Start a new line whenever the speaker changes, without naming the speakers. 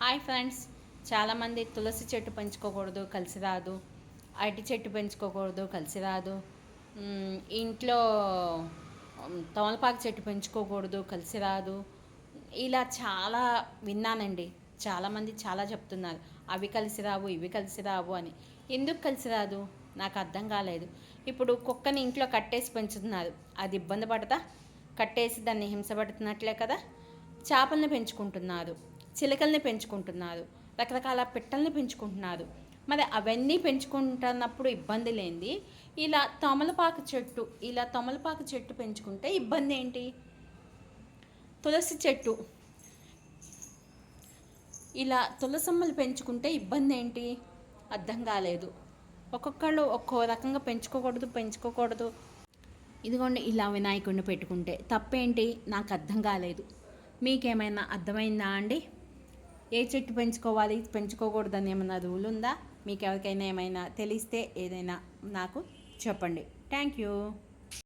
Hi friends, చాలామంది తులసి చెట్టు పెంచుకోకూడదు కలిసి రాదు, అరటి చెట్టు పెంచుకోకూడదు కలిసి రాదు, ఇంట్లో తమలపాకు చెట్టు పెంచుకోకూడదు కలిసి రాదు, ఇలా చాలా విన్నానండి. చాలామంది చాలా చెప్తున్నారు అవి కలిసి రావు ఇవి కలిసి రావు అని. ఎందుకు కలిసి రాదు నాకు అర్థం కాలేదు. ఇప్పుడు కుక్కని ఇంట్లో కట్టేసి పెంచుతున్నారు, అది ఇబ్బంది పడతా? కట్టేసి దాన్ని హింసపడుతున్నట్లే కదా. చేపల్ని పెంచుకుంటున్నారు, చిలకల్ని పెంచుకుంటున్నారు, రకరకాల పిట్టల్ని పెంచుకుంటున్నారు. మరి అవన్నీ పెంచుకుంటున్నప్పుడు ఇబ్బంది లేనిది ఇలా తమలపాకు చెట్టు పెంచుకుంటే ఇబ్బంది ఏంటి? తులసి చెట్టు ఇలా తులసమ్మలు పెంచుకుంటే ఇబ్బంది ఏంటి? అర్థం కాలేదు. ఒక్కొక్కళ్ళు ఒక్కో రకంగా పెంచుకోకూడదు. ఇదిగోండి, ఇలా వినాయకుడిని పెట్టుకుంటే తప్పేంటి? నాకు అర్థం కాలేదు. మీకేమైనా అర్థమైందా అండి? ఏ చెట్టు పెంచుకోవాలి పెంచుకోకూడదని ఏమైనా రూల్ ఉందా? మీకు ఎవరికైనా ఏమైనా తెలిస్తే ఏదైనా నాకు చెప్పండి. Thank you.